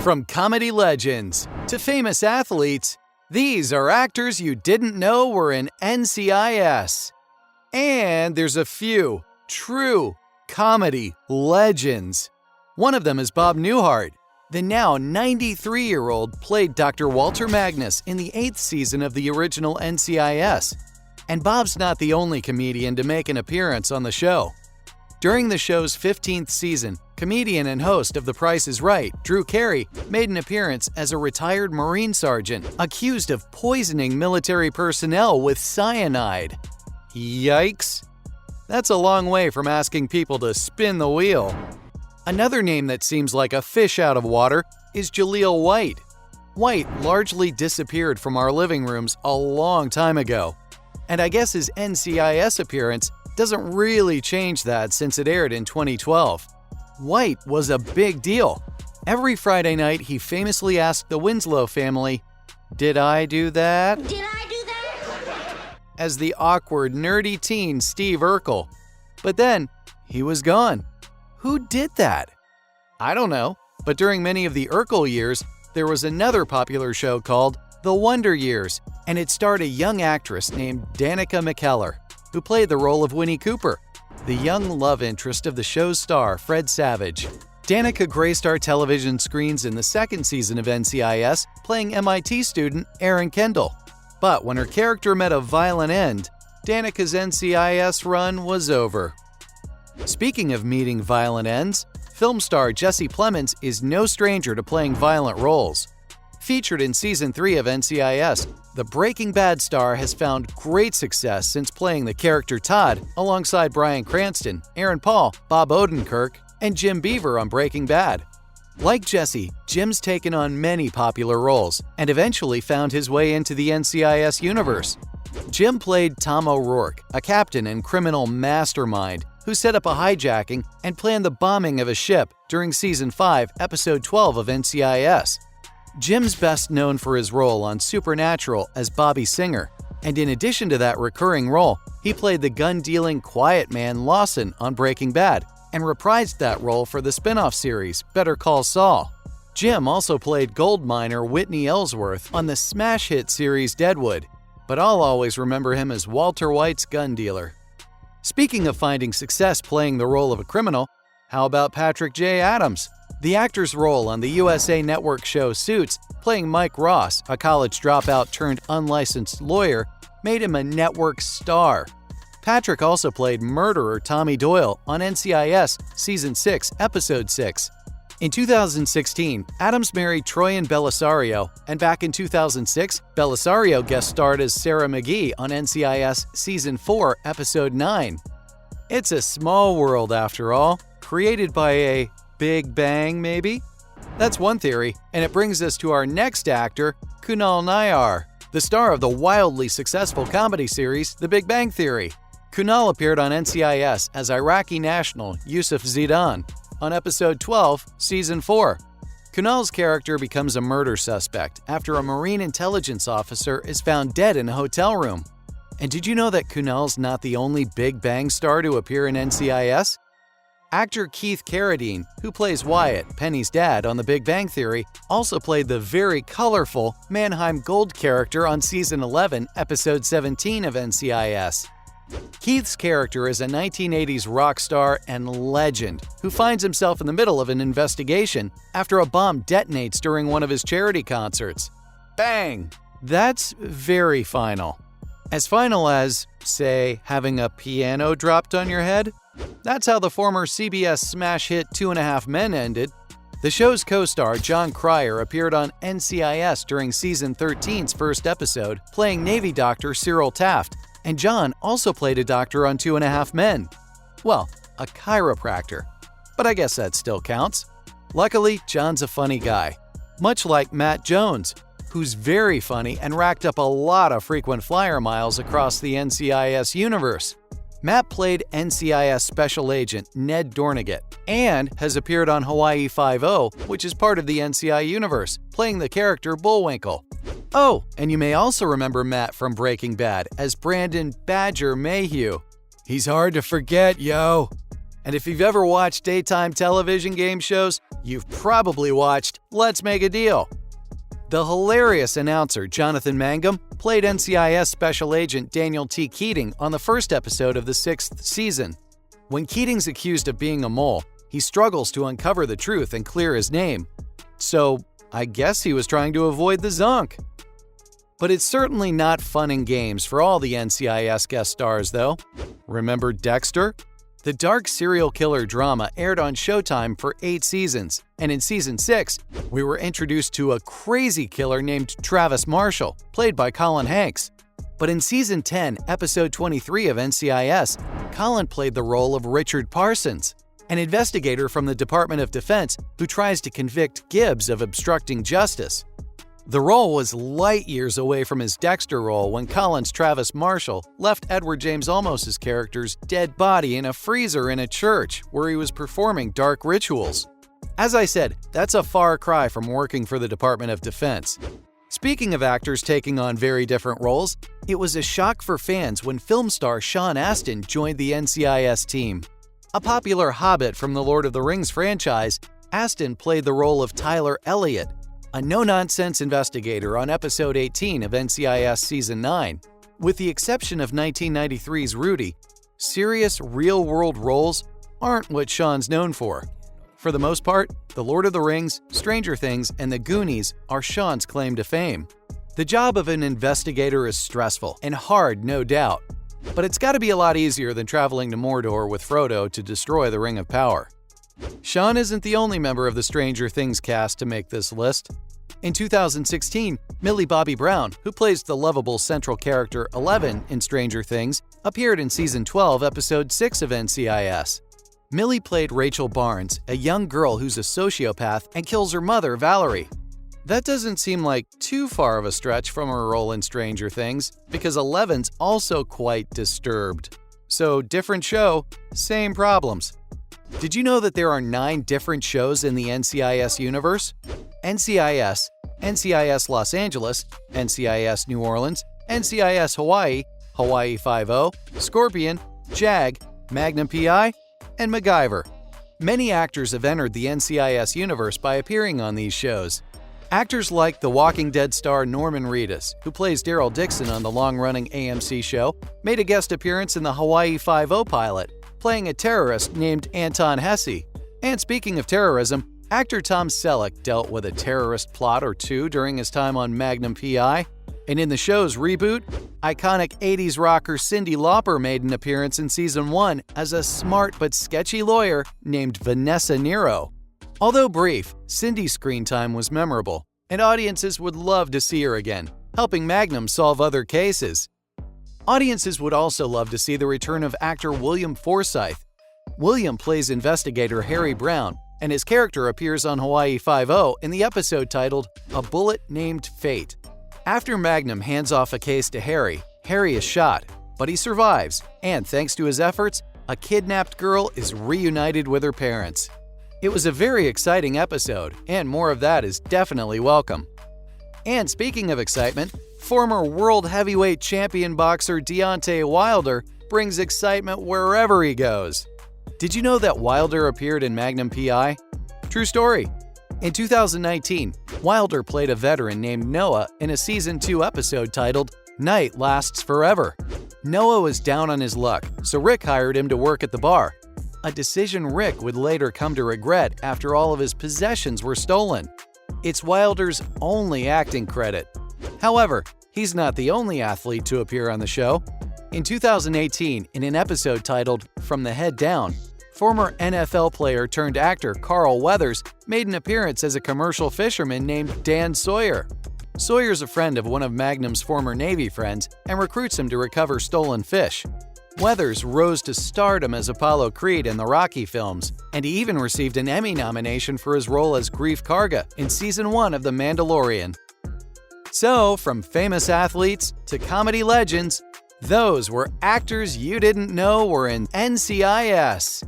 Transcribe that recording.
From comedy legends to famous athletes, these are actors you didn't know were in NCIS. And there's a few true comedy legends. One of them is Bob Newhart. The now 93-year-old played Dr. Walter Magnus in the 8th season of the original NCIS. And Bob's not the only comedian to make an appearance on the show. During the show's 15th season, comedian and host of The Price is Right, Drew Carey, made an appearance as a retired Marine sergeant accused of poisoning military personnel with cyanide. Yikes! That's a long way from asking people to spin the wheel. Another name that seems like a fish out of water is Jaleel White. White largely disappeared from our living rooms a long time ago. And I guess his NCIS appearance doesn't really change that since it aired in 2012. White was a big deal. Every Friday night, he famously asked the Winslow family, "Did I do that?" Did I do that? As the awkward, nerdy teen Steve Urkel. But then, he was gone. Who did that? I don't know, but during many of the Urkel years, there was another popular show called The Wonder Years, and it starred a young actress named Danica McKellar, who played the role of Winnie Cooper, the young love interest of the show's star, Fred Savage. Danica graced our television screens in the 2nd season of NCIS, playing MIT student Erin Kendall. But when her character met a violent end, Danica's NCIS run was over. Speaking of meeting violent ends, film star Jesse Plemons is no stranger to playing violent roles. Featured in Season 3 of NCIS, the Breaking Bad star has found great success since playing the character Todd alongside Bryan Cranston, Aaron Paul, Bob Odenkirk, and Jim Beaver on Breaking Bad. Like Jesse, Jim's taken on many popular roles and eventually found his way into the NCIS universe. Jim played Tom O'Rourke, a captain and criminal mastermind who set up a hijacking and planned the bombing of a ship during Season 5, Episode 12 of NCIS. Jim's best known for his role on Supernatural as Bobby Singer, and in addition to that recurring role, he played the gun-dealing quiet man Lawson on Breaking Bad and reprised that role for the spin-off series Better Call Saul. Jim also played gold miner Whitney Ellsworth on the smash hit series Deadwood, but I'll always remember him as Walter White's gun dealer. Speaking of finding success playing the role of a criminal, how about Patrick J. Adams? The actor's role on the USA Network show Suits, playing Mike Ross, a college dropout turned unlicensed lawyer, made him a network star. Patrick also played murderer Tommy Doyle on NCIS Season 6, Episode 6. In 2016, Adams married Troyan Bellisario, and back in 2006, Bellisario guest starred as Sarah McGee on NCIS Season 4, Episode 9. It's a small world after all, created by a Big Bang, maybe? That's one theory, and it brings us to our next actor, Kunal Nayyar, the star of the wildly successful comedy series The Big Bang Theory. Kunal appeared on NCIS as Iraqi national Yusuf Zidan on Episode 12, Season 4. Kunal's character becomes a murder suspect after a Marine intelligence officer is found dead in a hotel room. And did you know that Kunal's not the only Big Bang star to appear in NCIS? Actor Keith Carradine, who plays Wyatt, Penny's dad on The Big Bang Theory, also played the very colorful Mannheim Gold character on Season 11, Episode 17 of NCIS. Keith's character is a 1980s rock star and legend who finds himself in the middle of an investigation after a bomb detonates during one of his charity concerts. Bang! That's very final. As final as, say, having a piano dropped on your head? That's how the former CBS smash hit 2.5 Men ended. The show's co-star John Cryer appeared on NCIS during Season 13's first episode, playing Navy Doctor Cyril Taft, and John also played a doctor on 2.5 Men. Well, a chiropractor. But I guess that still counts. Luckily, John's a funny guy, much like Matt Jones, who's very funny and racked up a lot of frequent flyer miles across the NCIS universe. Matt played NCIS Special Agent Ned Dornigat and has appeared on Hawaii Five-0, which is part of the NCI universe, playing the character Bullwinkle. Oh, and you may also remember Matt from Breaking Bad as Brandon Badger Mayhew. He's hard to forget, yo. And if you've ever watched daytime television game shows, you've probably watched Let's Make a Deal. The hilarious announcer Jonathan Mangum played NCIS Special Agent Daniel T. Keating on the first episode of the 6th season. When Keating's accused of being a mole, he struggles to uncover the truth and clear his name. So, I guess he was trying to avoid the zunk. But it's certainly not fun and games for all the NCIS guest stars, though. Remember Dexter? The dark serial killer drama aired on Showtime for 8 seasons, and in Season 6, we were introduced to a crazy killer named Travis Marshall, played by Colin Hanks. But in Season 10, Episode 23 of NCIS, Colin played the role of Richard Parsons, an investigator from the Department of Defense who tries to convict Gibbs of obstructing justice. The role was light years away from his Dexter role when Colin's Travis Marshall left Edward James Olmos' character's dead body in a freezer in a church where he was performing dark rituals. As I said, that's a far cry from working for the Department of Defense. Speaking of actors taking on very different roles, it was a shock for fans when film star Sean Astin joined the NCIS team. A popular hobbit from the Lord of the Rings franchise, Astin played the role of Tyler Elliott, a no-nonsense investigator on Episode 18 of NCIS Season 9. With the exception of 1993's Rudy, serious, real-world roles aren't what Sean's known for. For the most part, The Lord of the Rings, Stranger Things, and The Goonies are Sean's claim to fame. The job of an investigator is stressful and hard, no doubt, but it's got to be a lot easier than traveling to Mordor with Frodo to destroy the Ring of Power. Sean isn't the only member of the Stranger Things cast to make this list. In 2016, Millie Bobby Brown, who plays the lovable central character Eleven in Stranger Things, appeared in Season 12, Episode 6 of NCIS. Millie played Rachel Barnes, a young girl who's a sociopath and kills her mother, Valerie. That doesn't seem like too far of a stretch from her role in Stranger Things, because Eleven's also quite disturbed. So, different show, same problems. Did you know that there are 9 different shows in the NCIS universe? NCIS, NCIS Los Angeles, NCIS New Orleans, NCIS Hawaii, Hawaii Five-0, Scorpion, JAG, Magnum PI, and MacGyver. Many actors have entered the NCIS universe by appearing on these shows. Actors like The Walking Dead star Norman Reedus, who plays Daryl Dixon on the long-running AMC show, made a guest appearance in the Hawaii Five-0 pilot, playing a terrorist named Anton Hesse. And speaking of terrorism, actor Tom Selleck dealt with a terrorist plot or two during his time on Magnum PI. And in the show's reboot, iconic 80s rocker Cyndi Lauper made an appearance in Season 1 as a smart but sketchy lawyer named Vanessa Nero. Although brief, Cyndi's screen time was memorable, and audiences would love to see her again, helping Magnum solve other cases. Audiences would also love to see the return of actor William Forsythe. William plays investigator Harry Brown, and his character appears on Hawaii Five-0 in the episode titled A Bullet Named Fate. After Magnum hands off a case to Harry, Harry is shot, but he survives, and thanks to his efforts, a kidnapped girl is reunited with her parents. It was a very exciting episode, and more of that is definitely welcome. And speaking of excitement, former world heavyweight champion boxer Deontay Wilder brings excitement wherever he goes. Did you know that Wilder appeared in Magnum PI? True story. In 2019, Wilder played a veteran named Noah in a Season 2 episode titled Night Lasts Forever. Noah was down on his luck, so Rick hired him to work at the bar. A decision Rick would later come to regret after all of his possessions were stolen. It's Wilder's only acting credit. However, he's not the only athlete to appear on the show. In 2018, in an episode titled From the Head Down, former NFL player turned actor Carl Weathers made an appearance as a commercial fisherman named Dan Sawyer. Sawyer's a friend of one of Magnum's former Navy friends and recruits him to recover stolen fish. Weathers rose to stardom as Apollo Creed in the Rocky films, and he even received an Emmy nomination for his role as Greef Karga in Season 1 of The Mandalorian. So, from famous athletes to comedy legends, those were actors you didn't know were in NCIS.